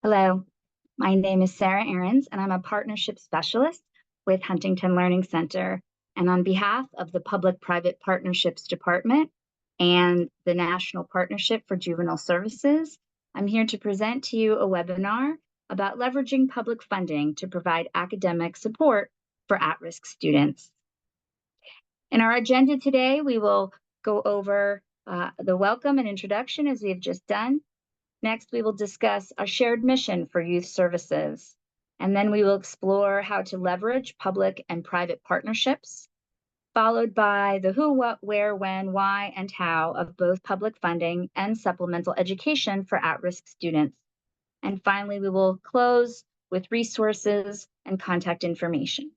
Hello, my name is Sarah Ahrens, and I'm a partnership specialist with Huntington Learning Center. And on behalf of the Public-Private Partnerships Department and the National Partnership for Juvenile Services, I'm here to present to you a webinar about leveraging public funding to provide academic support for at-risk students. In our agenda today, we will go over the welcome and introduction, as we have just done. Next, we will discuss our shared mission for youth services, and then we will explore how to leverage public and private partnerships, followed by the who, what, where, when, why, and how of both public funding and supplemental education for at-risk students. And finally, we will close with resources and contact information.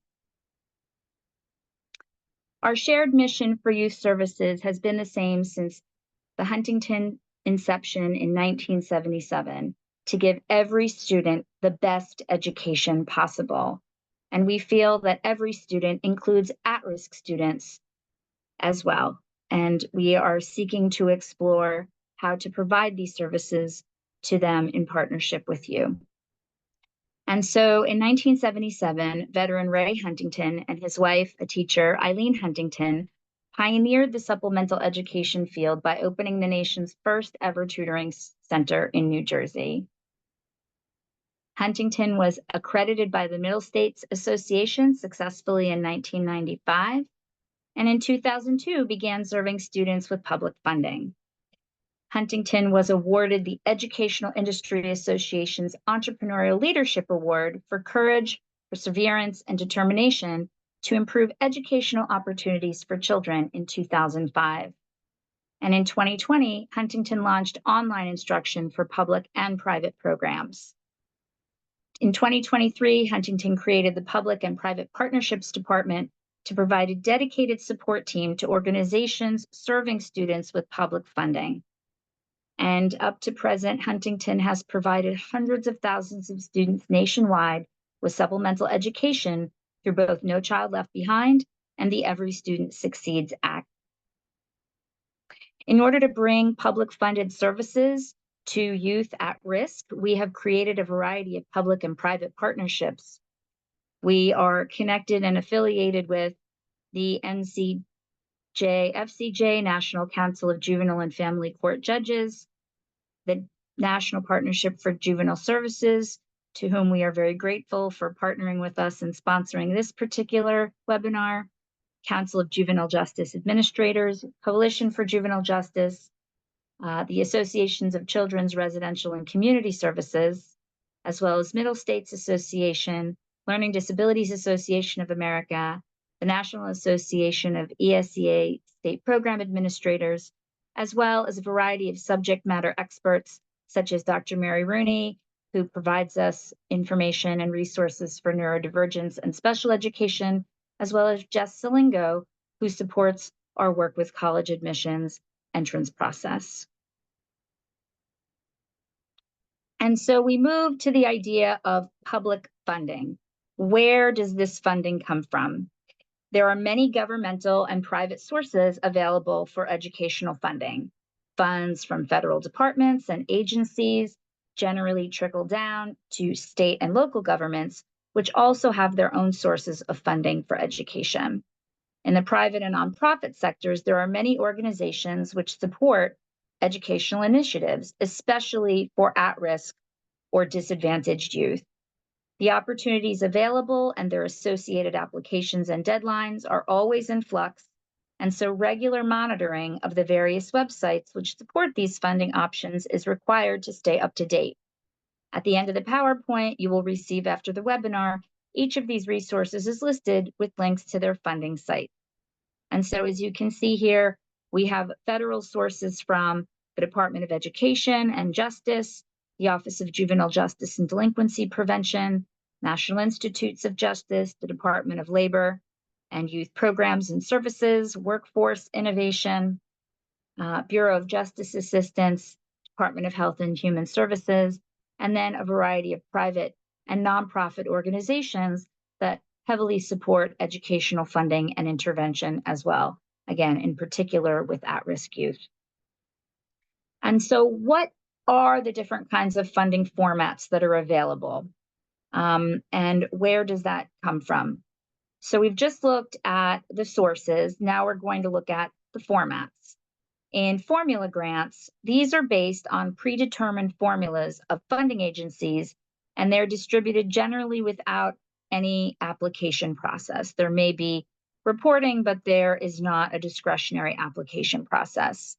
Our shared mission for youth services has been the same since the Huntington inception in 1977, to give every student the best education possible. And we feel that every student includes at-risk students as well. And we are seeking to explore how to provide these services to them in partnership with you. And so in 1977, veteran Ray Huntington and his wife, a teacher, Eileen Huntington, pioneered the supplemental education field by opening the nation's first ever tutoring center in New Jersey. Huntington was accredited by the Middle States Association successfully in 1995, and in 2002 began serving students with public funding. Huntington was awarded the Educational Industry Association's Entrepreneurial Leadership Award for courage, perseverance, and determination to improve educational opportunities for children in 2005. And in 2020, Huntington launched online instruction for public and private programs. In 2023, Huntington created the Public and Private Partnerships Department to provide a dedicated support team to organizations serving students with public funding. And up to present, Huntington has provided hundreds of thousands of students nationwide with supplemental education through both No Child Left Behind and the Every Student Succeeds Act. In order to bring public funded services to youth at risk, we have created a variety of public and private partnerships. We are connected and affiliated with the FCJ, National Council of Juvenile and Family Court Judges, the National Partnership for Juvenile Services, to whom we are very grateful for partnering with us and sponsoring this particular webinar, Council of Juvenile Justice Administrators, Coalition for Juvenile Justice, the Associations of Children's Residential and Community Services, as well as Middle States Association, Learning Disabilities Association of America, the National Association of ESEA State Program Administrators, as well as a variety of subject matter experts, such as Dr. Mary Rooney, who provides us information and resources for neurodivergence and special education, as well as Jess Salingo, who supports our work with college admissions entrance process. And so we move to the idea of public funding. Where does this funding come from? There are many governmental and private sources available for educational funding. Funds from federal departments and agencies generally trickle down to state and local governments, which also have their own sources of funding for education. In the private and nonprofit sectors, there are many organizations which support educational initiatives, especially for at-risk or disadvantaged youth. The opportunities available and their associated applications and deadlines are always in flux, and so regular monitoring of the various websites which support these funding options is required to stay up to date. At the end of the PowerPoint you will receive after the webinar, each of these resources is listed with links to their funding site. And so as you can see here, we have federal sources from the Department of Education and Justice, the Office of Juvenile Justice and Delinquency Prevention, National Institutes of Justice, the Department of Labor and Youth Programs and Services, Workforce Innovation, Bureau of Justice Assistance, Department of Health and Human Services, and then a variety of private and nonprofit organizations that heavily support educational funding and intervention as well, again, in particular with at-risk youth. And so what are the different kinds of funding formats that are available? And where does that come from? So we've just looked at the sources. Now we're going to look at the formats. In formula grants, these are based on predetermined formulas of funding agencies, and they're distributed generally without any application process. There may be reporting, but there is not a discretionary application process.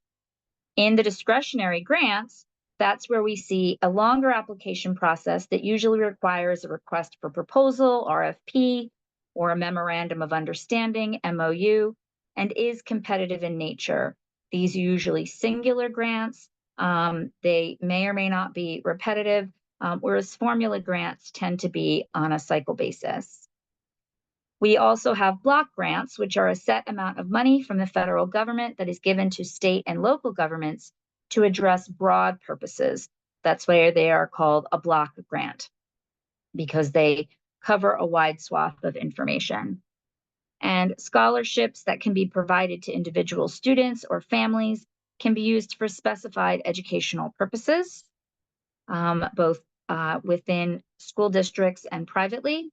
In the discretionary grants, that's where we see a longer application process that usually requires a request for proposal, RFP, or a memorandum of understanding, MOU, and is competitive in nature. These are usually singular grants. They may or may not be repetitive, whereas formula grants tend to be on a cycle basis. We also have block grants, which are a set amount of money from the federal government that is given to state and local governments to address broad purposes. That's why they are called a block grant, because they cover a wide swath of information. And scholarships that can be provided to individual students or families can be used for specified educational purposes, both within school districts and privately.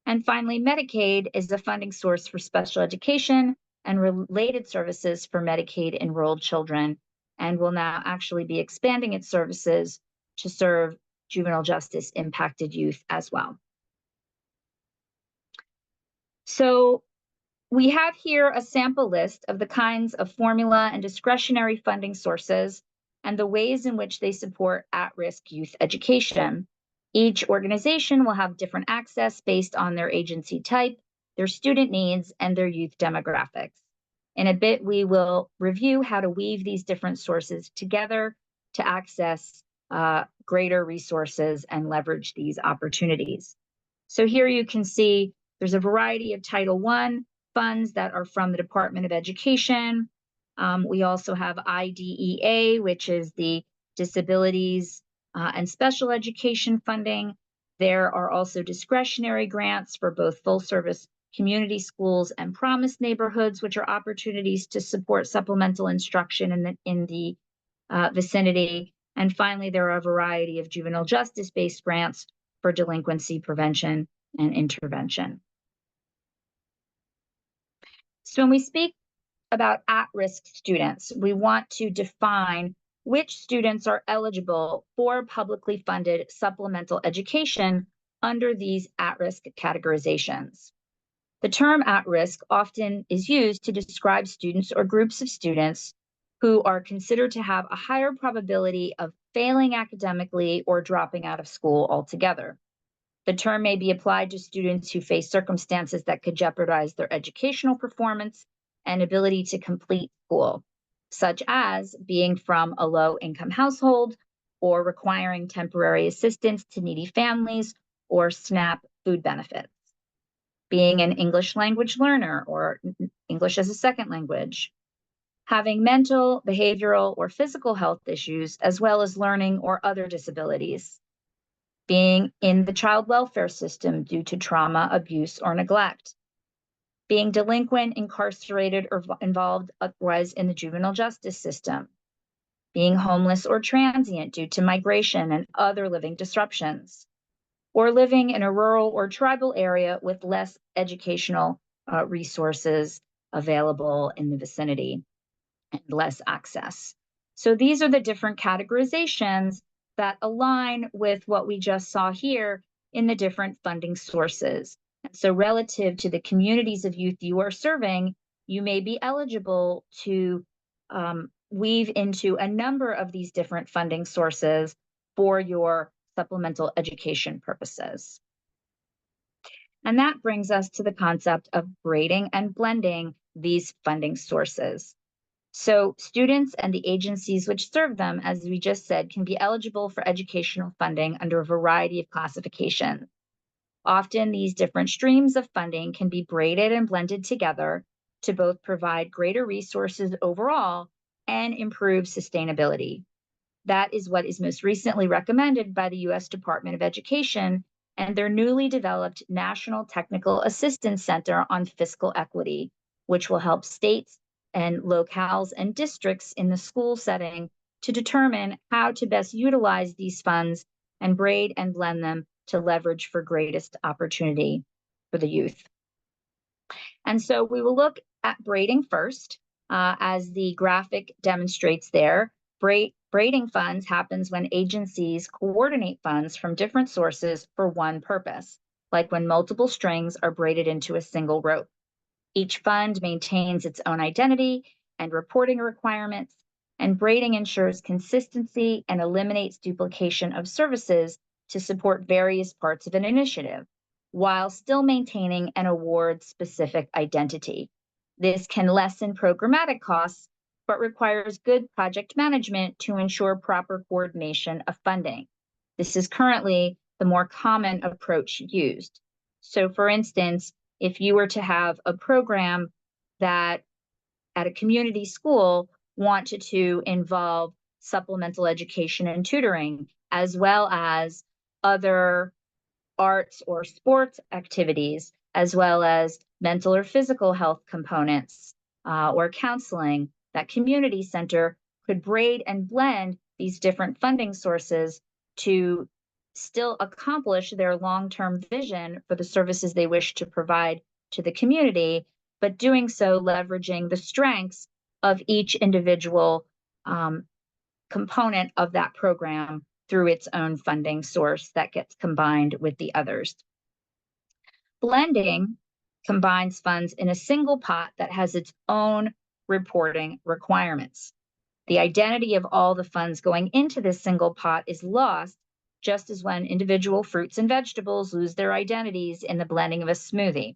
And finally, Medicaid is a funding source for special education and related services for Medicaid enrolled children, and will now actually be expanding its services to serve juvenile justice impacted youth as well. So we have here a sample list of the kinds of formula and discretionary funding sources and the ways in which they support at-risk youth education. Each organization will have different access based on their agency type, their student needs, and their youth demographics. In a bit, we will review how to weave these different sources together to access greater resources and leverage these opportunities. So here you can see there's a variety of Title I funds that are from the Department of Education. We also have IDEA, which is the Disabilities and Special Education funding. There are also discretionary grants for both full service community schools and promised neighborhoods, which are opportunities to support supplemental instruction in the vicinity. And finally, there are a variety of juvenile justice-based grants for delinquency prevention and intervention. So when we speak about at-risk students, we want to define which students are eligible for publicly funded supplemental education under these at-risk categorizations. The term at-risk often is used to describe students or groups of students who are considered to have a higher probability of failing academically or dropping out of school altogether. The term may be applied to students who face circumstances that could jeopardize their educational performance and ability to complete school, such as being from a low-income household or requiring temporary assistance to needy families or SNAP food benefits, being an English language learner or English as a second language, having mental, behavioral, or physical health issues, as well as learning or other disabilities, being in the child welfare system due to trauma, abuse, or neglect, being delinquent, incarcerated, or involved otherwise in the juvenile justice system, being homeless or transient due to migration and other living disruptions, or living in a rural or tribal area with less educational resources available in the vicinity and less access. So these are the different categorizations that align with what we just saw here in the different funding sources. And so relative to the communities of youth you are serving, you may be eligible to weave into a number of these different funding sources for your supplemental education purposes. And that brings us to the concept of grading and blending these funding sources. So students and the agencies which serve them, as we just said, can be eligible for educational funding under a variety of classifications. Often these different streams of funding can be braided and blended together to both provide greater resources overall and improve sustainability. That is what is most recently recommended by the U.S. Department of Education and their newly developed National Technical Assistance Center on Fiscal Equity, which will help states and locales and districts in the school setting to determine how to best utilize these funds and braid and blend them to leverage for greatest opportunity for the youth. And so we will look at braiding first, as the graphic demonstrates there. Braiding funds happens when agencies coordinate funds from different sources for one purpose, like when multiple strings are braided into a single rope. Each fund maintains its own identity and reporting requirements, and braiding ensures consistency and eliminates duplication of services to support various parts of an initiative, while still maintaining an award-specific identity. This can lessen programmatic costs, but requires good project management to ensure proper coordination of funding. This is currently the more common approach used. So, for instance, if you were to have a program that at a community school wanted to involve supplemental education and tutoring, as well as other arts or sports activities, as well as mental or physical health components or counseling, that community center could braid and blend these different funding sources to still accomplish their long-term vision for the services they wish to provide to the community, but doing so leveraging the strengths of each individual component of that program through its own funding source that gets combined with the others. Blending combines funds in a single pot that has its own reporting requirements. The identity of all the funds going into this single pot is lost, just as when individual fruits and vegetables lose their identities in the blending of a smoothie.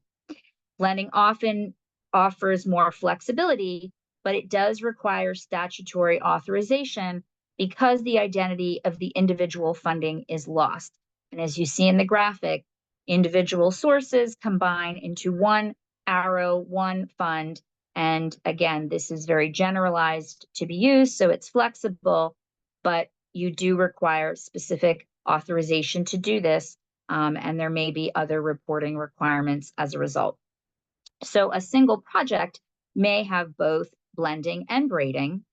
Blending often offers more flexibility, but it does require statutory authorization because the identity of the individual funding is lost. And as you see in the graphic, individual sources combine into one arrow, one fund. And again, this is very generalized to be used, so it's flexible, but you do require specific authorization to do this, and there may be other reporting requirements as a result. So a single project may have both blending and braiding,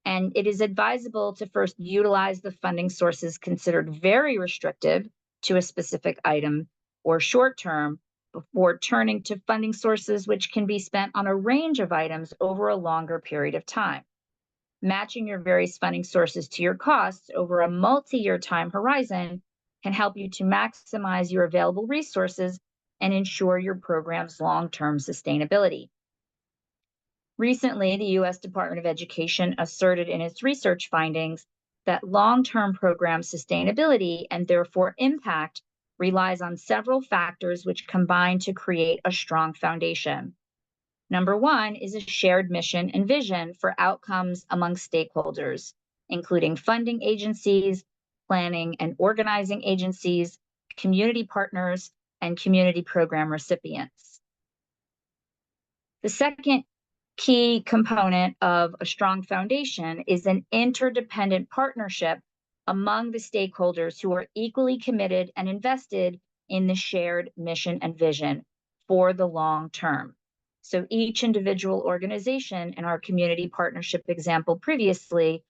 and it is advisable to first utilize the funding sources considered very restrictive to a specific item or short term before turning to funding sources which can be spent on a range of items over a longer period of time. Matching your various funding sources to your costs over a multi-year time horizon can help you to maximize your available resources and ensure your program's long-term sustainability. Recently, the U.S. Department of Education asserted in its research findings that long-term program sustainability and therefore impact relies on several factors which combine to create a strong foundation. Number one is a shared mission and vision for outcomes among stakeholders, including funding agencies, planning and organizing agencies, community partners, and community program recipients. The second key component of a strong foundation is an interdependent partnership among the stakeholders who are equally committed and invested in the shared mission and vision for the long term. So each individual organization in our community partnership example previously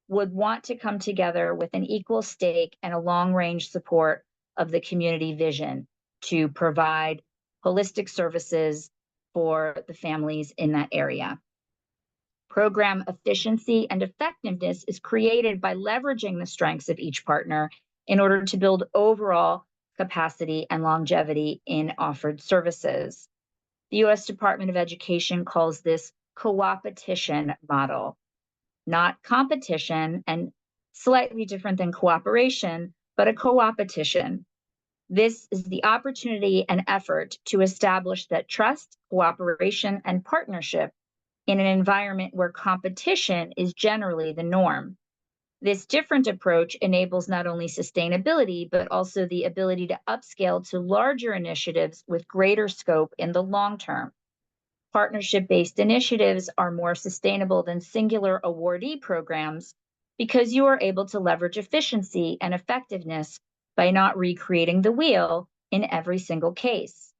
would want to come together with an equal stake and a long-range support of the community vision to provide holistic services for the families in that area. Program efficiency and effectiveness is created by leveraging the strengths of each partner in order to build overall capacity and longevity in offered services. The U.S. Department of Education calls this co-opetition model, not competition, and slightly different than cooperation, but a co-opetition. This is the opportunity and effort to establish that trust, cooperation, and partnership in an environment where competition is generally the norm. This different approach enables not only sustainability, but also the ability to upscale to larger initiatives with greater scope in the long term. Partnership-based initiatives are more sustainable than singular awardee programs because you are able to leverage efficiency and effectiveness by not recreating the wheel in every single case.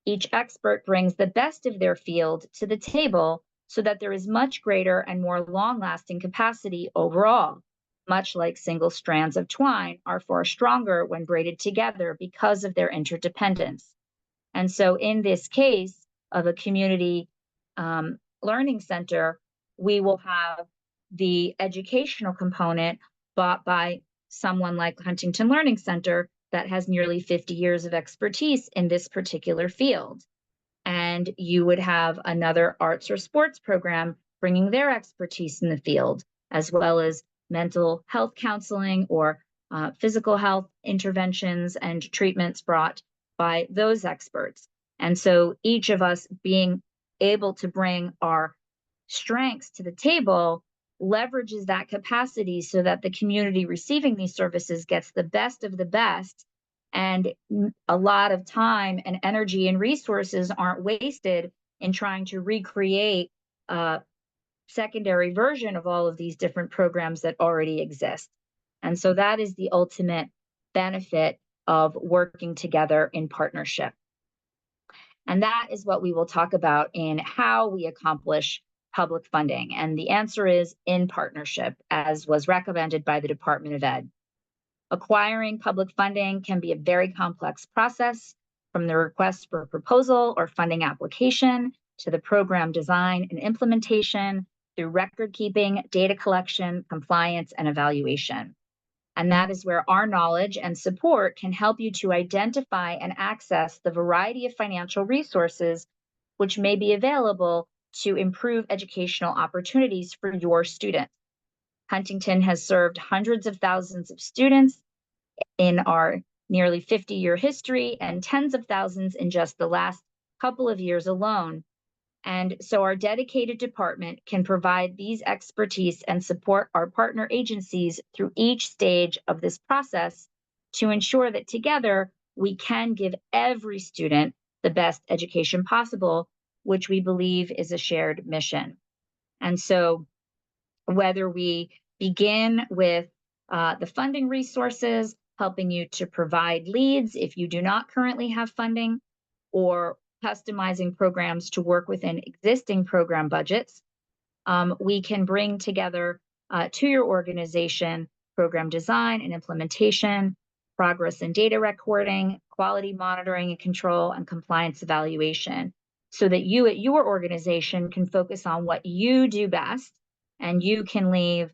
Each expert brings the best of their field to the table so that there is much greater and more long-lasting capacity overall, much like single strands of twine are far stronger when braided together because of their interdependence. And so, in this case of a community learning center, we will have the educational component bought by someone like Huntington Learning Center that has nearly 50 years of expertise in this particular field. And you would have another arts or sports program bringing their expertise in the field, as well as mental health counseling or physical health interventions and treatments brought by those experts. And so each of us being able to bring our strengths to the table leverages that capacity so that the community receiving these services gets the best of the best, and a lot of time and energy and resources aren't wasted in trying to recreate a secondary version of all of these different programs that already exist. And so that is the ultimate benefit of working together in partnership. And that is what we will talk about in how we accomplish public funding. And the answer is in partnership, as was recommended by the Department of Ed. Acquiring public funding can be a very complex process, from the request for a proposal or funding application to the program design and implementation, through record keeping, data collection, compliance, and evaluation. And that is where our knowledge and support can help you to identify and access the variety of financial resources which may be available to improve educational opportunities for your students. Huntington has served hundreds of thousands of students in our nearly 50-year history and tens of thousands in just the last couple of years alone. And so our dedicated department can provide these expertise and support our partner agencies through each stage of this process to ensure that together we can give every student the best education possible, which we believe is a shared mission. And so whether we begin with the funding resources, helping you to provide leads if you do not currently have funding, or customizing programs to work within existing program budgets, we can bring together to your organization program design and implementation, progress and data recording, quality monitoring and control, and compliance evaluation, so that you at your organization can focus on what you do best, and you can leave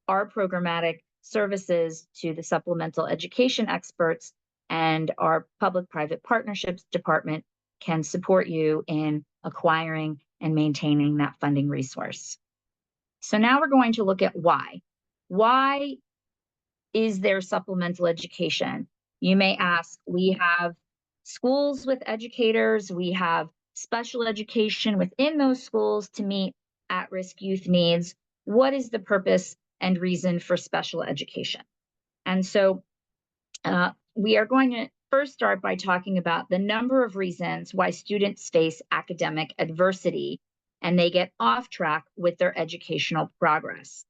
our programmatic services to the supplemental education experts, and our public-private partnerships department can support you in acquiring and maintaining that funding resource. So now we're going to look at why. Why is there supplemental education? You may ask, we have schools with educators, we have special education within those schools to meet at-risk youth needs. What is the purpose and reason for special education? And so we are going to first start by talking about the number of reasons why students face academic adversity and they get off track with their educational progress.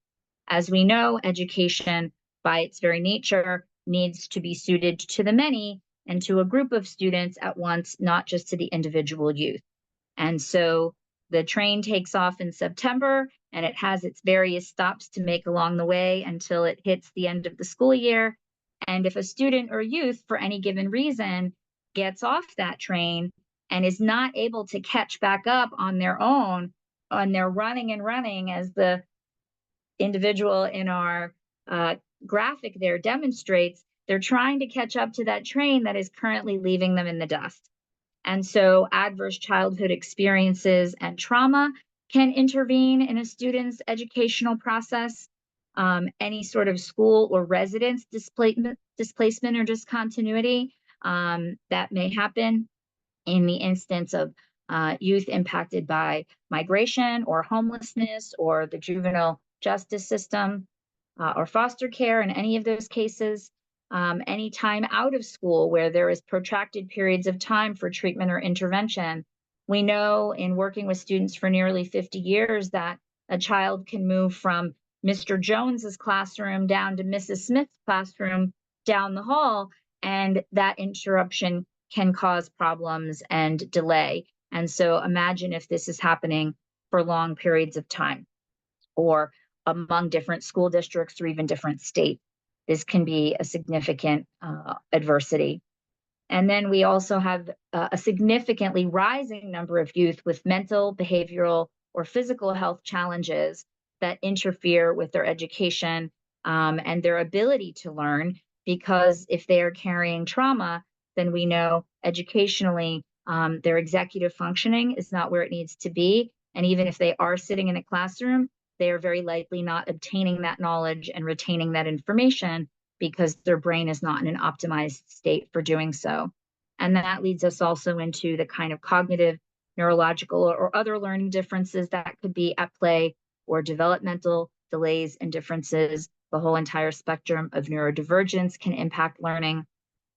As we know, education by its very nature needs to be suited to the many and to a group of students at once, not just to the individual youth. And so the train takes off in September, and it has its various stops to make along the way until it hits the end of the school year. And if a student or youth, for any given reason, gets off that train and is not able to catch back up on their own, and they're running and running, as the individual in our graphic there demonstrates, they're trying to catch up to that train that is currently leaving them in the dust. And so adverse childhood experiences and trauma can intervene in a student's educational process. Any sort of school or residence displacement or discontinuity that may happen in the instance of youth impacted by migration or homelessness or the juvenile justice system or foster care in any of those cases. Any time out of school where there is protracted periods of time for treatment or intervention. We know in working with students for nearly 50 years that a child can move from Mr. Jones's classroom down to Mrs. Smith's classroom down the hall, and that interruption can cause problems and delay. And so imagine if this is happening for long periods of time, or among different school districts or even different states. This can be a significant adversity. And then we also have a significantly rising number of youth with mental, behavioral, or physical health challenges that interfere with their education and their ability to learn. Because if they are carrying trauma, then we know educationally their executive functioning is not where it needs to be. And even if they are sitting in a classroom, they are very likely not obtaining that knowledge and retaining that information because their brain is not in an optimized state for doing so. And that leads us also into the kind of cognitive, neurological, or other learning differences that could be at play, or developmental delays and differences. The whole entire spectrum of neurodivergence can impact learning,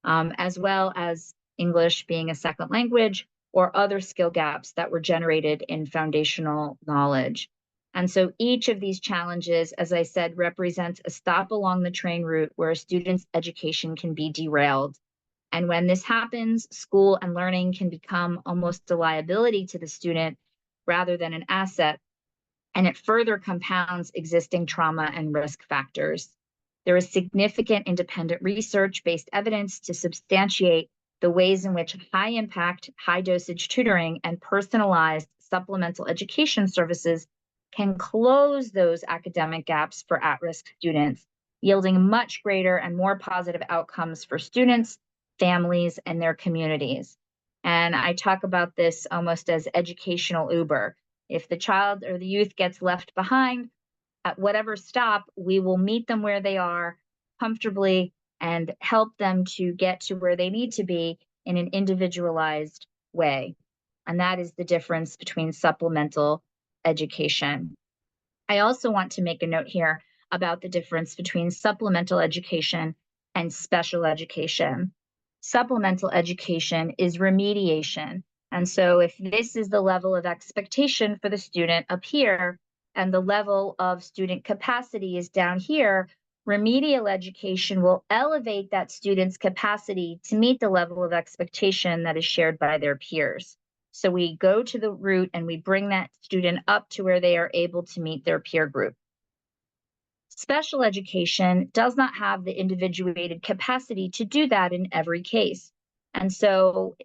as well as English being a second language or other skill gaps that were generated in foundational knowledge. And so each of these challenges, as I said, represents a stop along the train route where a student's education can be derailed. And when this happens, school and learning can become almost a liability to the student rather than an asset, and it further compounds existing trauma and risk factors. There is significant independent research-based evidence to substantiate the ways in which high-impact, high-dosage tutoring and personalized supplemental education services can close those academic gaps for at-risk students, yielding much greater and more positive outcomes for students, families, and their communities. And I talk about this almost as educational Uber. If the child or the youth gets left behind, at whatever stop, we will meet them where they are comfortably and help them to get to where they need to be in an individualized way. And that is the difference between supplemental education. I also want to make a note here about the difference between supplemental education and special education. Supplemental education is remediation. And so if this is the level of expectation for the student up here, and the level of student capacity is down here, remedial education will elevate that student's capacity to meet the level of expectation that is shared by their peers. So we go to the root and we bring that student up to where they are able to meet their peer group. Special education does not have the individuated capacity to do that in every case. And so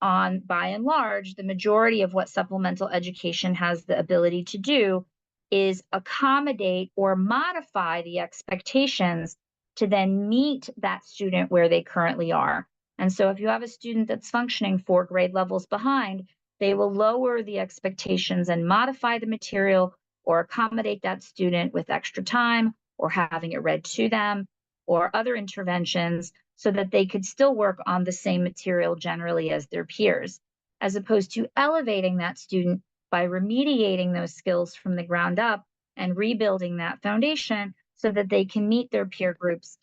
by and large, the majority of what supplemental education has the ability to do is accommodate or modify the expectations to then meet that student where they currently are. And so if you have a student that's functioning 4 grade levels behind, they will lower the expectations and modify the material or accommodate that student with extra time or having it read to them or other interventions so that they could still work on the same material generally as their peers, as opposed to elevating that student by remediating those skills from the ground up and rebuilding that foundation so that they can meet their peer groups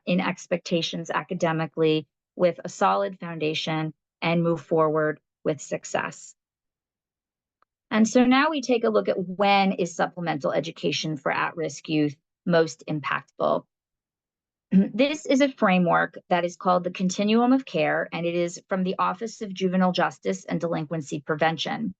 in expectations academically with a solid foundation and move forward with success. And so now we take a look at when is supplemental education for at-risk youth most impactful. This is a framework that is called the Continuum of Care, and it is from the Office of Juvenile Justice and Delinquency Prevention.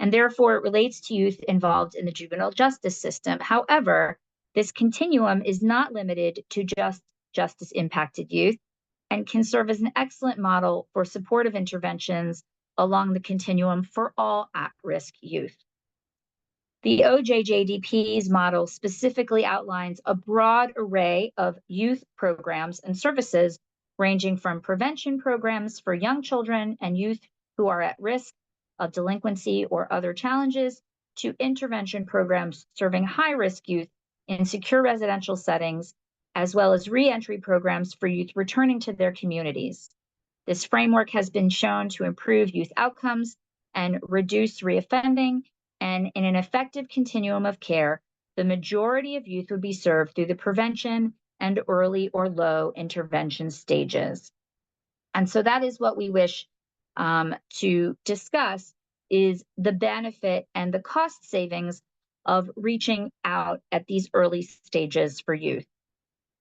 And therefore, it relates to youth involved in the juvenile justice system. However, this continuum is not limited to just justice-impacted youth and can serve as an excellent model for supportive interventions along the continuum for all at-risk youth. The OJJDP's model specifically outlines a broad array of youth programs and services ranging from prevention programs for young children and youth who are at risk of delinquency or other challenges to intervention programs serving high-risk youth in secure residential settings, as well as re-entry programs for youth returning to their communities. This framework has been shown to improve youth outcomes and reduce reoffending, and in an effective continuum of care, the majority of youth would be served through the prevention and early or low intervention stages. And so that is what we wish to discuss, is the benefit and the cost savings of reaching out at these early stages for youth.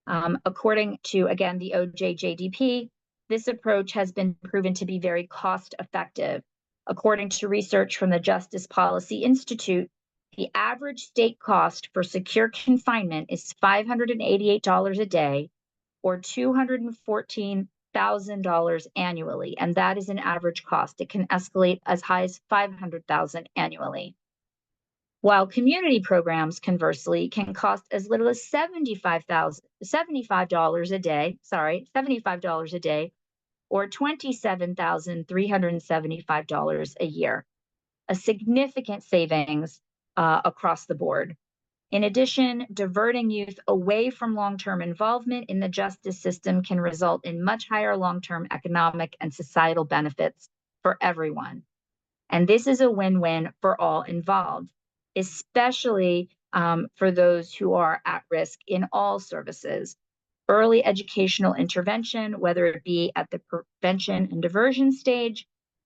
According to, again, the OJJDP, this approach has been proven to be very cost effective. According to research from the Justice Policy Institute, the average state cost for secure confinement is $588 a day, or $214,000 annually. And that is an average cost. It can escalate as high as $500,000 annually. While community programs, conversely, can cost as little as $75 a day, $75 a day, or $27,375 a year, a significant savings across the board. In addition, diverting youth away from long-term involvement in the justice system can result in much higher long-term economic and societal benefits for everyone. And this is a win-win for all involved, especially for those who are at risk in all services. Early educational intervention, whether it be at the prevention and diversion stage,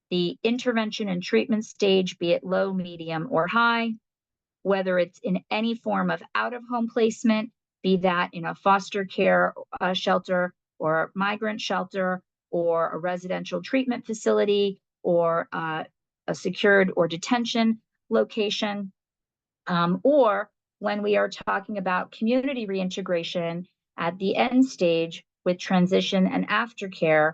the intervention and treatment stage, be it low, medium, or high, whether it's in any form of out-of-home placement, be that in a foster care shelter or migrant shelter or a residential treatment facility or a secured or detention location, or when we are talking about community reintegration at the end stage with transition and aftercare,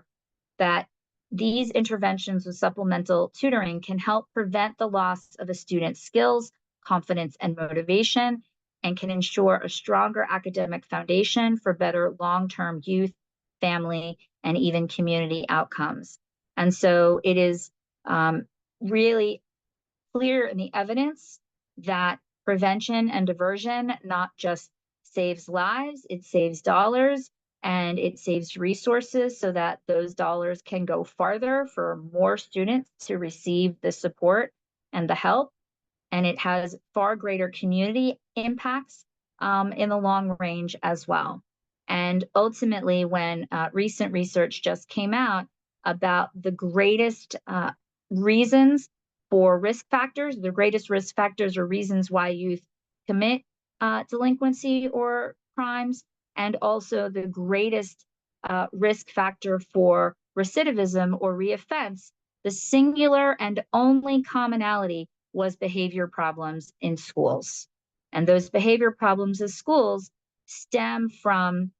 that these interventions with supplemental tutoring can help prevent the loss of a student's skills, confidence, and motivation, and can ensure a stronger academic foundation for better long-term youth, family, and even community outcomes. And so it is really clear in the evidence that prevention and diversion not just saves lives, it saves dollars, and it saves resources so that those dollars can go farther for more students to receive the support and the help. And it has far greater community impacts in the long range as well. And ultimately, when recent research just came out about the greatest reasons for risk factors, the greatest risk factors or reasons why youth commit delinquency or crimes, and also the greatest risk factor for recidivism or reoffense, the singular and only commonality was behavior problems in schools. And those behavior problems in schools stem from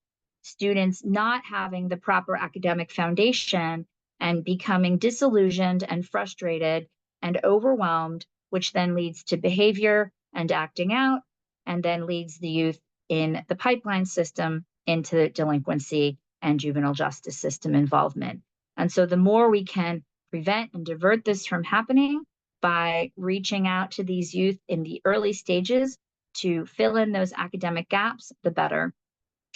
students not having the proper academic foundation and becoming disillusioned and frustrated and overwhelmed, which then leads to behavior and acting out, and then leads the youth in the pipeline system into delinquency and juvenile justice system involvement. And so the more we can prevent and divert this from happening by reaching out to these youth in the early stages to fill in those academic gaps, the better.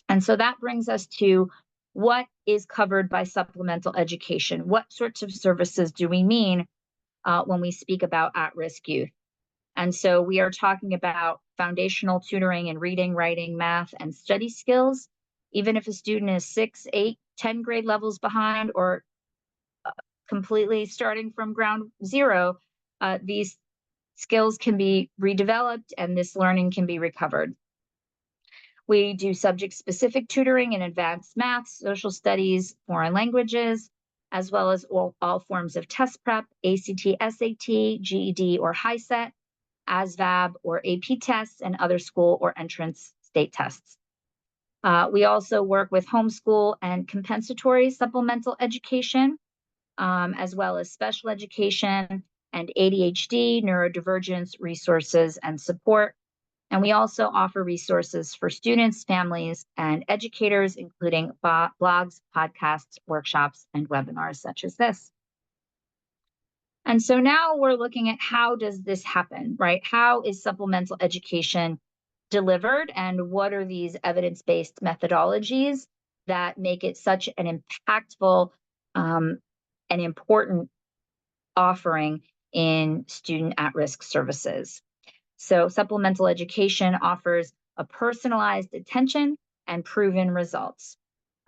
And so that brings us to what is covered by supplemental education. What sorts of services do we mean when we speak about at-risk youth? And so we are talking about foundational tutoring in reading, writing, math, and study skills. Even if a student is 6, 8, 10 grade levels behind or completely starting from ground zero, these skills can be redeveloped and this learning can be recovered. We do subject-specific tutoring in advanced math, social studies, foreign languages, as well as all forms of test prep, ACT, SAT, GED, or HiSET, ASVAB or AP tests, and other school or entrance state tests. We also work with homeschool and compensatory supplemental education, as well as special education and ADHD, neurodivergence resources and support. And we also offer resources for students, families, and educators, including blogs, podcasts, workshops, and webinars such as this. And so now we're looking at how does this happen, right? How is supplemental education delivered, and what are these evidence-based methodologies that make it such an impactful and important offering in student at-risk services? So supplemental education offers a personalized attention and proven results.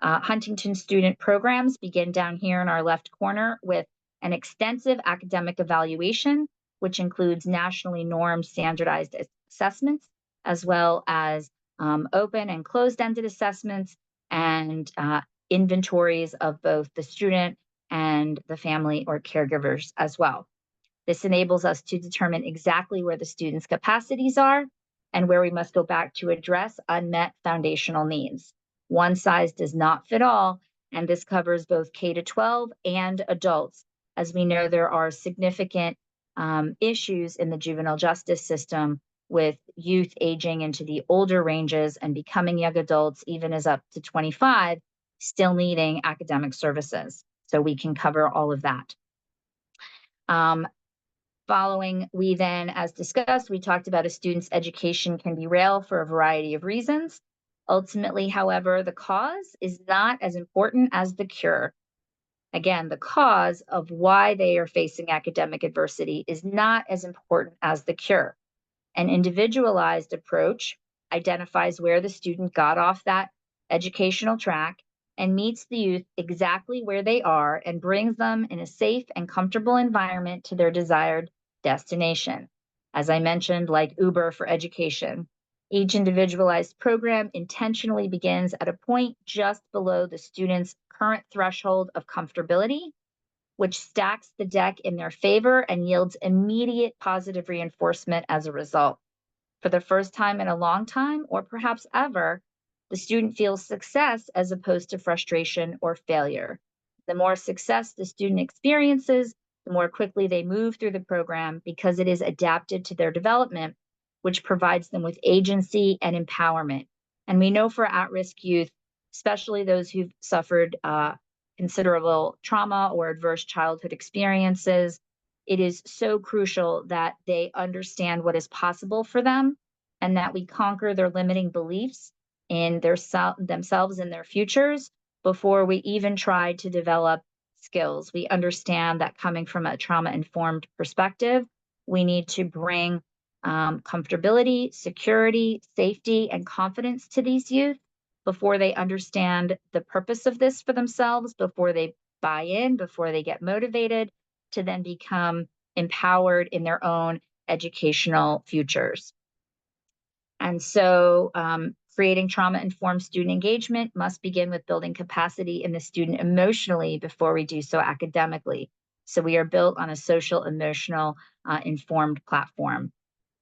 Huntington student programs begin down here in our left corner with an extensive academic evaluation, which includes nationally normed standardized assessments, as well as open and closed-ended assessments and inventories of both the student and the family or caregivers as well. This enables us to determine exactly where the students' capacities are and where we must go back to address unmet foundational needs. One size does not fit all, and this covers both K to 12 and adults. As we know, there are significant issues in the juvenile justice system with youth aging into the older ranges and becoming young adults, even as up to 25, still needing academic services. So we can cover all of that. Following, we then, as discussed, we talked about a student's education can derail for a variety of reasons. Ultimately, however, the cause is not as important as the cure. Again, the cause of why they are facing academic adversity is not as important as the cure. An individualized approach identifies where the student got off that educational track and meets the youth exactly where they are and brings them in a safe and comfortable environment to their desired destination. As I mentioned, like Uber for education, each individualized program intentionally begins at a point just below the student's current threshold of comfortability, which stacks the deck in their favor and yields immediate positive reinforcement as a result. For the first time in a long time, or perhaps ever, the student feels success as opposed to frustration or failure. The more success the student experiences, the more quickly they move through the program because it is adapted to their development, which provides them with agency and empowerment. And we know for at-risk youth, especially those who've suffered considerable trauma or adverse childhood experiences, it is so crucial that they understand what is possible for them and that we conquer their limiting beliefs in themselves and their futures before we even try to develop skills. We understand that coming from a trauma-informed perspective, we need to bring comfortability, security, safety, and confidence to these youth before they understand the purpose of this for themselves, before they buy in, before they get motivated to then become empowered in their own educational futures. And so creating trauma-informed student engagement must begin with building capacity in the student emotionally before we do so academically. So we are built on a social, emotional, informed platform.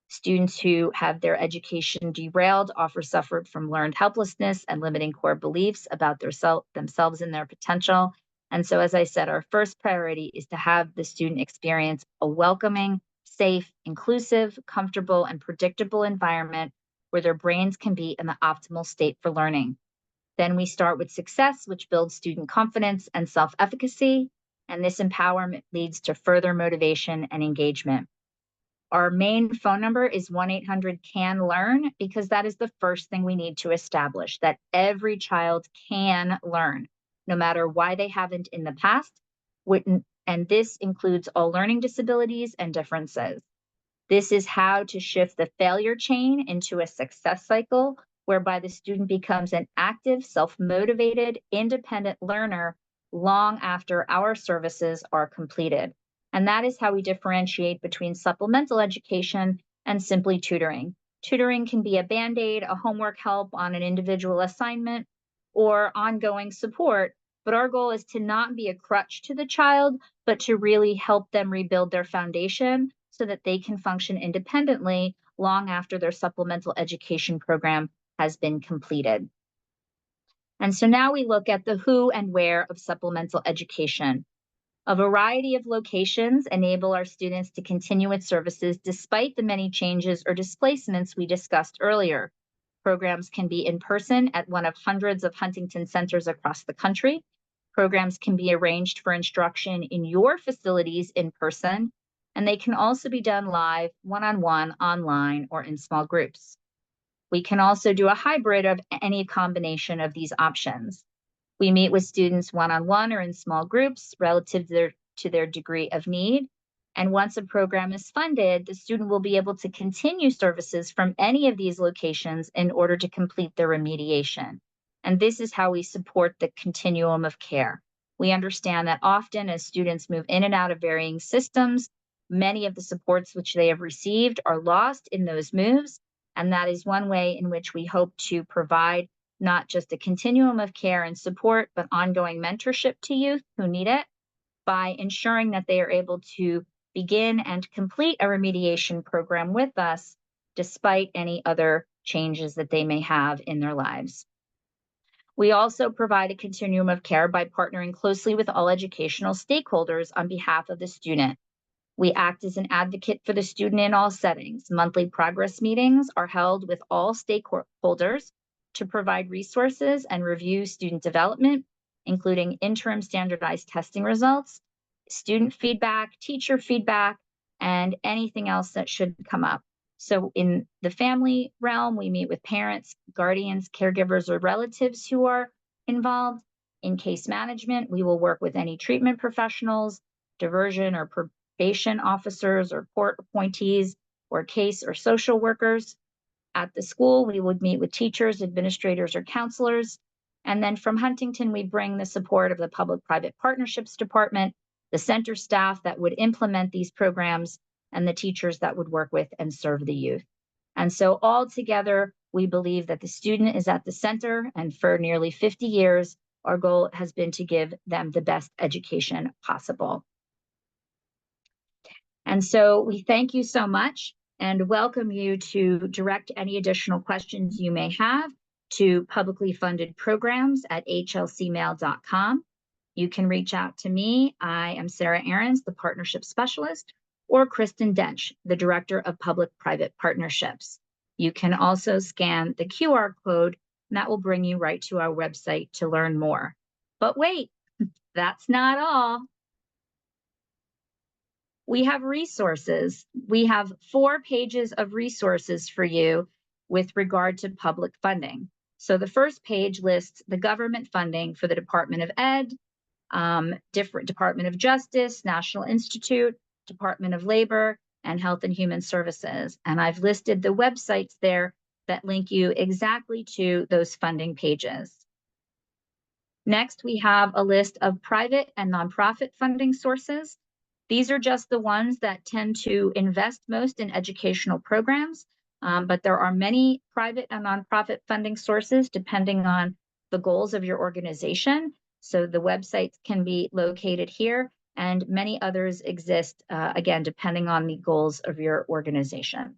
Students who have their education derailed often suffered from learned helplessness and limiting core beliefs about themselves and their potential. And so, as I said, our first priority is to have the student experience a welcoming, safe, inclusive, comfortable, and predictable environment where their brains can be in the optimal state for learning. Then we start with success, which builds student confidence and self-efficacy, and this empowerment leads to further motivation and engagement. Our main phone number is 1-800-CAN-LEARN because that is the first thing we need to establish, that every child can learn, no matter why they haven't in the past, and this includes all learning disabilities and differences. This is how to shift the failure chain into a success cycle, whereby the student becomes an active, self-motivated, independent learner long after our services are completed. And that is how we differentiate between supplemental education and simply tutoring. Tutoring can be a Band-Aid, a homework help on an individual assignment, or ongoing support, but our goal is to not be a crutch to the child, but to really help them rebuild their foundation so that they can function independently long after their supplemental education program has been completed. And so now we look at the who and where of supplemental education. A variety of locations enable our students to continue with services despite the many changes or displacements we discussed earlier. Programs can be in person at one of hundreds of Huntington centers across the country. Programs can be arranged for instruction in your facilities in person, and they can also be done live, one-on-one, online, or in small groups. We can also do a hybrid of any combination of these options. We meet with students one-on-one or in small groups relative to their degree of need. And once a program is funded, the student will be able to continue services from any of these locations in order to complete their remediation. And this is how we support the continuum of care. We understand that often as students move in and out of varying systems, many of the supports which they have received are lost in those moves. And that is one way in which we hope to provide not just a continuum of care and support, but ongoing mentorship to youth who need it by ensuring that they are able to begin and complete a remediation program with us, despite any other changes that they may have in their lives. We also provide a continuum of care by partnering closely with all educational stakeholders on behalf of the student. We act as an advocate for the student in all settings. Monthly progress meetings are held with all stakeholders to provide resources and review student development, including interim standardized testing results, student feedback, teacher feedback, and anything else that should come up. So in the family realm, we meet with parents, guardians, caregivers, or relatives who are involved. In case management, we will work with any treatment professionals, diversion or probation officers or court appointees, or case or social workers. At the school, we would meet with teachers, administrators, or counselors. And then from Huntington, we bring the support of the Public-Private Partnerships Department, the center staff that would implement these programs, and the teachers that would work with and serve the youth. And so all together, we believe that the student is at the center, and for nearly 50 years, our goal has been to give them the best education possible. And so we thank you so much and welcome you to direct any additional questions you may have to publicly funded programs at hlcmail.com. You can reach out to me. I am Sarah Ahrens, the Partnership Specialist, or Kristen Dench, the Director of Public-Private Partnerships. You can also scan the QR code, and that will bring you right to our website to learn more. But wait, that's not all. We have resources. We have 4 pages of resources for you with regard to public funding. So the first page lists the government funding for the Department of Ed, different Department of Justice, National Institute, Department of Labor, and Health and Human Services. And I've listed the websites there that link you exactly to those funding pages. Next, we have a list of private and nonprofit funding sources. These are just the ones that tend to invest most in educational programs, but there are many private and nonprofit funding sources depending on the goals of your organization. So the websites can be located here, and many others exist, again, depending on the goals of your organization.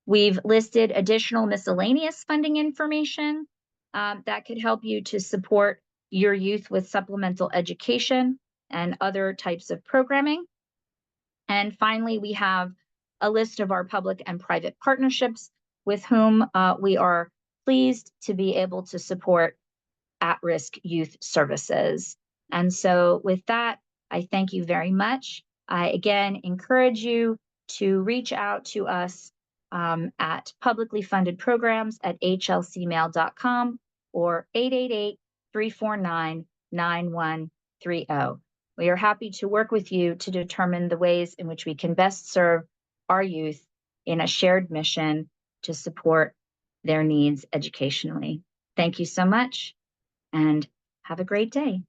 We've listed additional miscellaneous funding information that could help you to support your youth with supplemental education and other types of programming. And finally, we have a list of our public and private partnerships with whom we are pleased to be able to support at-risk youth services. And so with that, I thank you very much. I again encourage you to reach out to us at publicly funded programs at hlcmail.com or 888-349-9130. We are happy to work with you to determine the ways in which we can best serve our youth in a shared mission to support their needs educationally. Thank you so much, and have a great day.